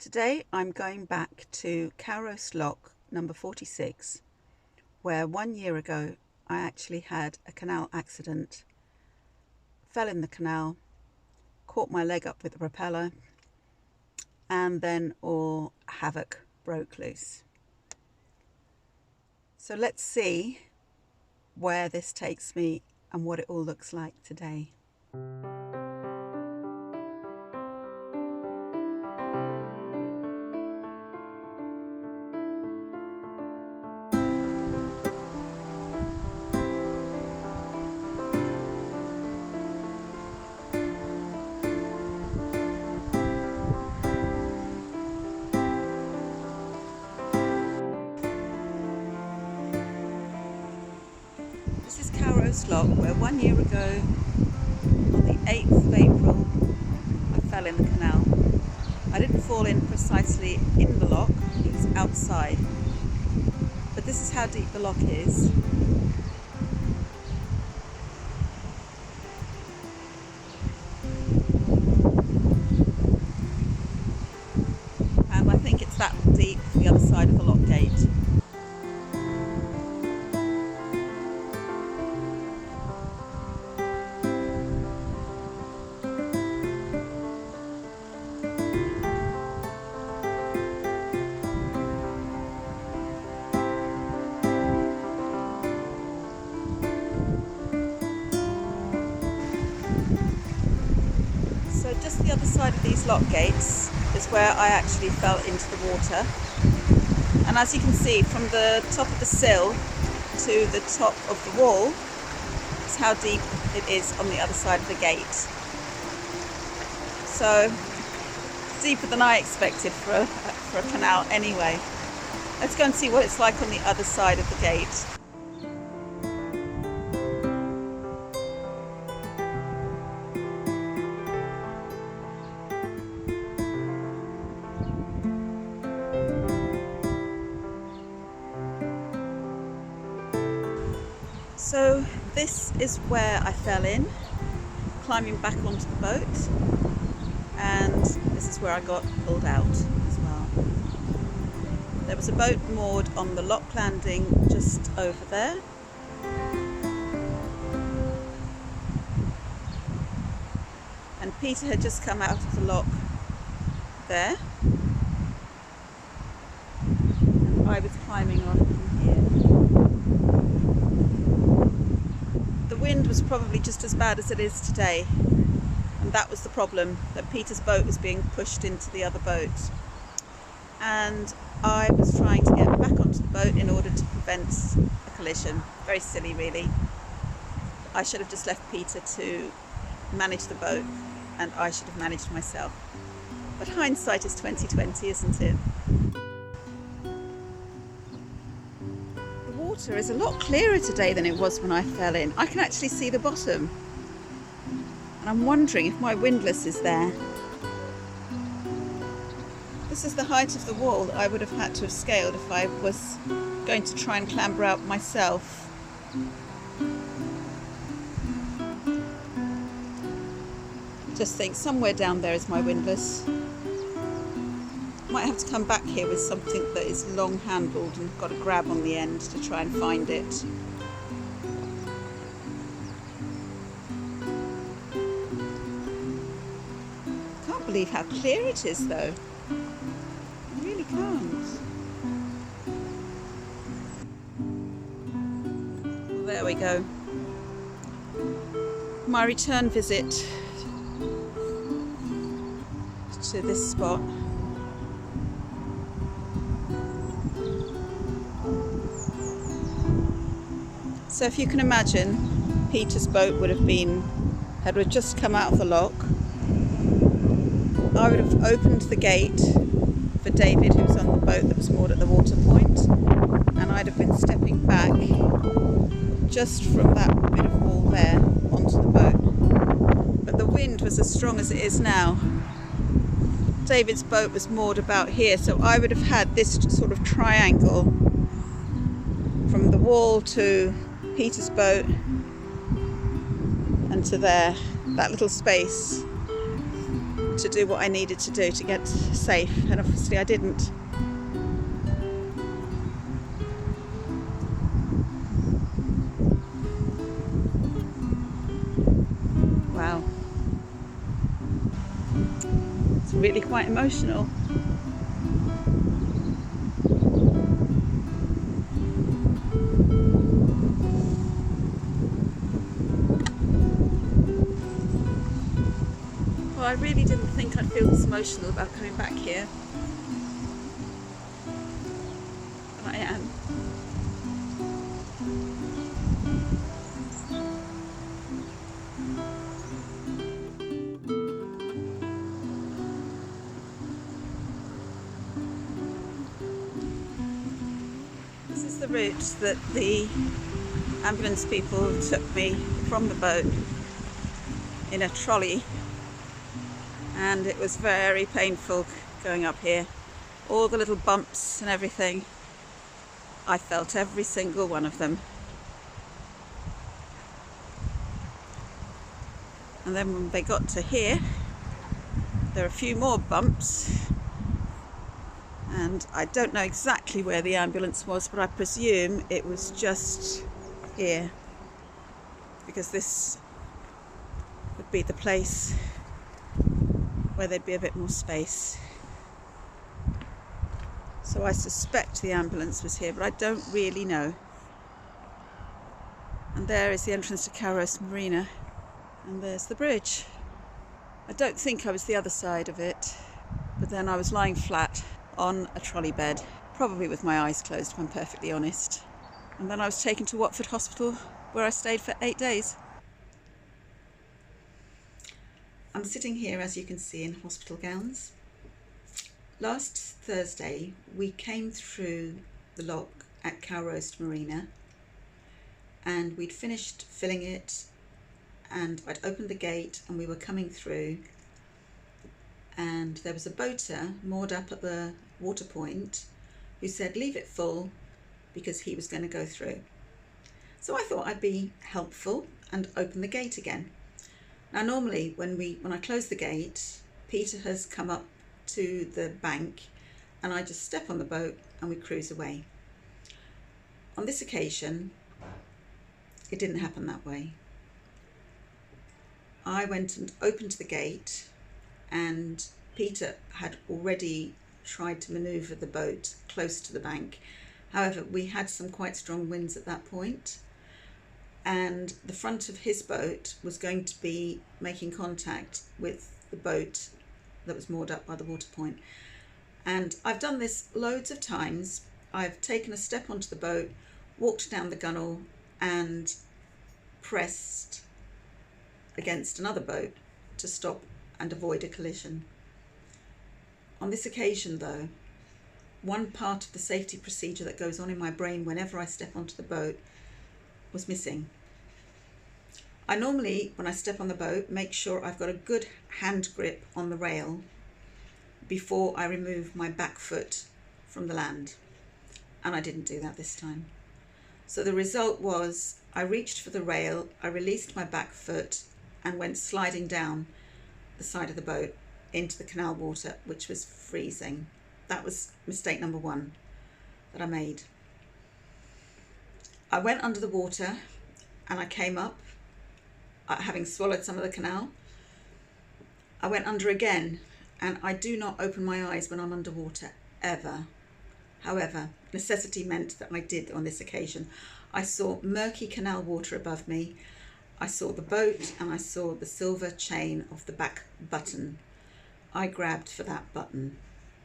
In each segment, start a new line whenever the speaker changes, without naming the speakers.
Today I'm going back to Cowroast Lock number 46, where 1 year ago I actually had a canal accident, fell in the canal, caught my leg up with the propeller, and then all havoc broke loose. So let's see where this takes me and what it all looks like today. This is Cowroast Lock, where 1 year ago, on the 8th of April, I fell in the canal. I didn't fall in precisely in the lock, it was outside. But this is how deep the lock is. And I think it's that deep the other side of the lock gate. So just the other side of these lock gates is where I actually fell into the water. And as you can see, from the top of the sill to the top of the wall is how deep it is on the other side of the gate. So deeper than I expected for a canal anyway. Let's go and see what it's like on the other side of the gate. So this is where I fell in, climbing back onto the boat, and this is where I got pulled out as well. There was a boat moored on the lock landing just over there. And Peter had just come out of the lock there. And I was climbing on from here. The wind was probably just as bad as it is today, and that was the problem, that Peter's boat was being pushed into the other boat, and I was trying to get back onto the boat in order to prevent a collision. Very silly really. I should have just left Peter to manage the boat, and I should have managed myself. But hindsight is 20/20, isn't it? The water is a lot clearer today than it was when I fell in. I can actually see the bottom, and I'm wondering if my windlass is there. This is the height of the wall that I would have had to have scaled if I was going to try and clamber out myself. Just think, somewhere down there is my windlass. Might have to come back here with something that is long handled and got a grab on the end to try and find it. Can't believe how clear it is though. I really can't. Well, there we go. My return visit to this spot. So if you can imagine, Peter's boat had just come out of the lock. I would have opened the gate for David, who was on the boat that was moored at the water point, and I'd have been stepping back just from that bit of wall there onto the boat. But the wind was as strong as it is now. David's boat was moored about here, so I would have had this sort of triangle from the wall to Peter's boat and to there, that little space. to do what I needed to do to get safe, and obviously I didn't. Wow, it's really quite emotional. Well, I really didn't think I'd feel this emotional about coming back here, but I am. This is the route that the ambulance people took me from the boat in a trolley, and it was very painful going up here. All the little bumps and everything, I felt every single one of them. And then when they got to here, there are a few more bumps, and I don't know exactly where the ambulance was, but I presume it was just here, because this would be the place where there'd be a bit more space. So I suspect the ambulance was here, but I don't really know. And there is the entrance to Cowroast Marina, and there's the bridge. I don't think I was the other side of it, but then I was lying flat on a trolley bed, probably with my eyes closed if I'm perfectly honest. And then I was taken to Watford Hospital, where I stayed for 8 days. I'm sitting here, as you can see, in hospital gowns. Last Thursday we came through the lock at Cowroast Marina, and we'd finished filling it, and I'd opened the gate and we were coming through, and there was a boater moored up at the water point who said leave it full because he was going to go through. So I thought I'd be helpful and open the gate again. Now normally when I close the gate, Peter has come up to the bank and I just step on the boat and we cruise away. On this occasion, it didn't happen that way. I went and opened the gate, and Peter had already tried to manoeuvre the boat close to the bank. However, we had some quite strong winds at that point, and the front of his boat was going to be making contact with the boat that was moored up by the water point. And I've done this loads of times. I've taken a step onto the boat, walked down the gunnel and pressed against another boat to stop and avoid a collision. On this occasion though, one part of the safety procedure that goes on in my brain whenever I step onto the boat was missing. I normally, when I step on the boat, make sure I've got a good hand grip on the rail before I remove my back foot from the land, and I didn't do that this time. So the result was I reached for the rail, I released my back foot and went sliding down the side of the boat into the canal water, which was freezing. That was mistake number one that I made. I went under the water and I came up, having swallowed some of the canal. I went under again, and I do not open my eyes when I'm underwater, ever. However, necessity meant that I did on this occasion. I saw murky canal water above me. I saw the boat and I saw the silver chain of the back button. I grabbed for that button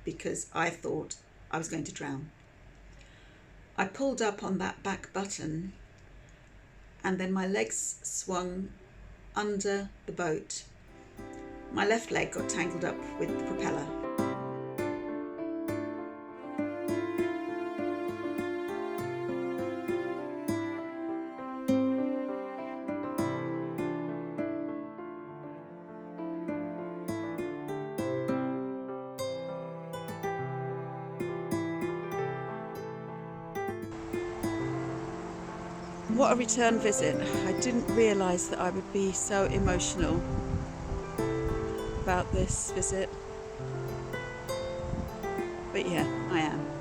because I thought I was going to drown. I pulled up on that back button, and then my legs swung under the boat. My left leg got tangled up with the propeller. What a return visit. I didn't realise that I would be so emotional about this visit. But yeah, I am.